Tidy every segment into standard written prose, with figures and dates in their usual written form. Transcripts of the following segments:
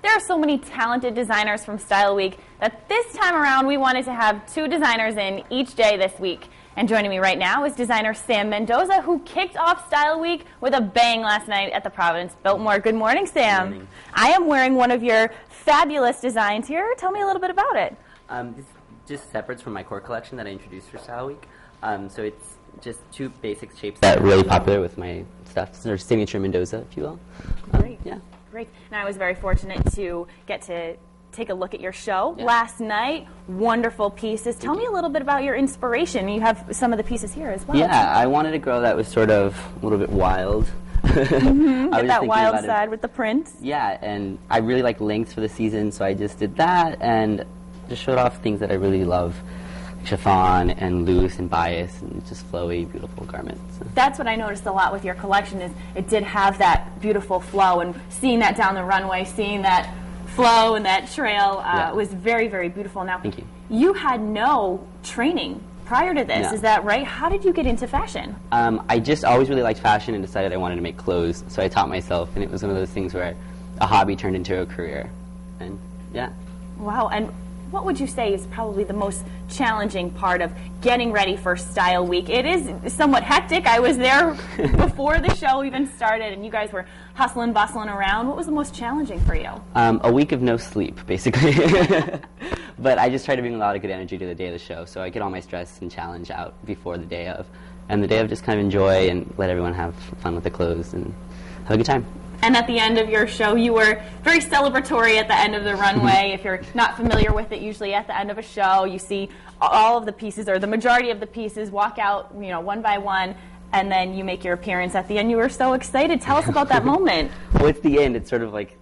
There are so many talented designers from Style Week that this time around we wanted to have 2 designers in each day this week. And joining me right now is designer Sam Mendoza, who kicked off Style Week with a bang last night at the Providence Biltmore. Good morning, Sam. Good morning. I am wearing one of your fabulous designs here. Tell me a little bit about it. This just separates from my core collection that I introduced for Style Week. So it's just 2 basic shapes that are really popular with my stuff. They're signature Mendoza, if you will. Great. Yeah. Great. And I was very fortunate to get to take a look at your show Yeah. last night. Wonderful pieces. Tell me a little bit about your inspiration. You have some of the pieces here as well. Yeah, I wanted a girl that was sort of a little bit wild. Get that wild side with the prints. Yeah, and I really like lengths for the season, so I just did that and just showed off things that I really love. Chiffon and loose and bias and just flowy, beautiful garments. That's what I noticed a lot with your collection is it did have that beautiful flow, and seeing that down the runway, seeing that flow and that trail was very, very beautiful. Now, Thank you. You had no training prior to this, No. is that right? How did you get into fashion? I just always really liked fashion and decided I wanted to make clothes, so I taught myself, and it was one of those things where a hobby turned into a career, and yeah. Wow, and what would you say is probably the most challenging part of getting ready for Style Week? It is somewhat hectic. I was there before the show even started, and you guys were hustling, bustling around. What was the most challenging for you? A week of no sleep, basically. But I just try to bring a lot of good energy to the day of the show, so I get all my stress and challenge out before the day of. And the day of just kind of enjoy and let everyone have fun with the clothes and have a good time. And at the end of your show, you were very celebratory at the end of the runway. If you're not familiar with it, usually at the end of a show, you see all of the pieces, or the majority of the pieces, walk out, one by one, and then you make your appearance at the end. You were so excited. Tell us about that moment. Well, it's the end. It's sort of like,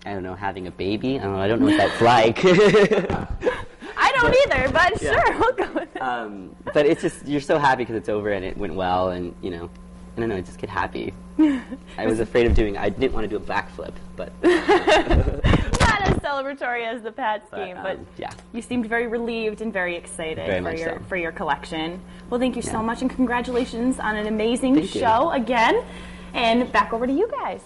I don't know, having a baby. I don't know what that's like. I don't either, but yeah. Sure, we'll go with it. But it's just, you're so happy because it's over and it went well, and, I don't know, just get happy. I was afraid of I didn't want to do a backflip, but... Not as celebratory as the Pat scheme, but yeah. You seemed very relieved and very excited for your collection. Well, thank you so much, and congratulations on an amazing show again. And back over to you guys.